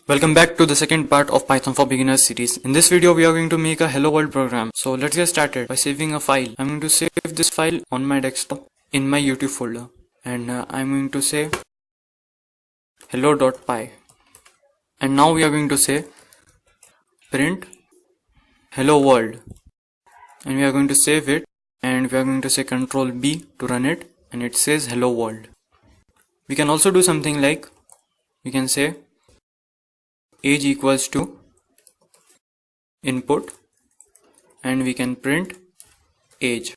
Welcome back to the second part of Python for Beginners series. In this video we are going to make a Hello World program. So let's get started by saving a file. I'm going to save this file on my desktop in my YouTube folder, and I'm going to say hello.py, and now we are going to say print hello world, and we are going to save it, and we are going to say Control B to run it, and it says hello world. We can also do something like we can say age equals to input, and we can print age.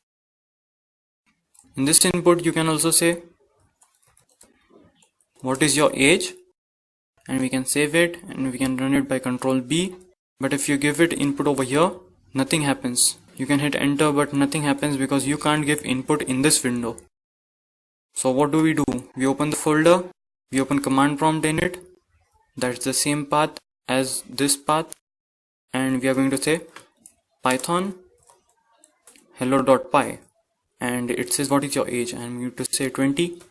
In this input you can also say what is your age, and we can save it and we can run it by Control B. But if you give it input over here, nothing happens. You can hit enter but nothing happens because you can't give input in this window. So what do? We open the folder, we open command prompt in it, that's the same path as this path, and we are going to say python hello.py, and it says what is your age, and I'm going to say 20,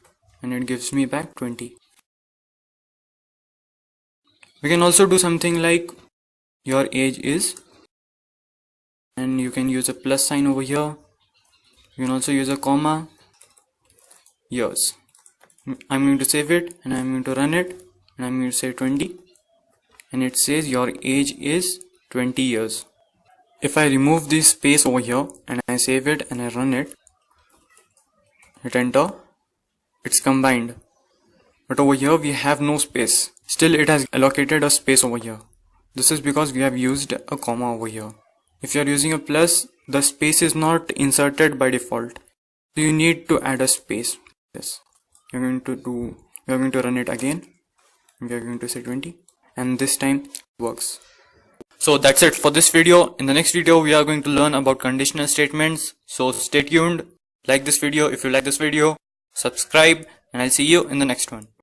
and it gives me back 20. We can also do something like your age is, and you can use a plus sign over here. You can also use a comma, years. I'm going to save it and I'm going to run it, and I'm going to say 20, and it says your age is 20 years. If I remove this space over here and I save it and I run it, hit enter, it's combined. But over here we have no space. Still it has allocated a space over here. This is because we have used a comma over here. If you are using a plus, the space is not inserted by default. So you need to add a space. Yes. We are going to run it again. We are going to say 20, and this time it works. So that's it for this video. In the next video we are going to learn about conditional statements. So stay tuned. Like this video if you like this video. Subscribe, and I'll see you in the next one.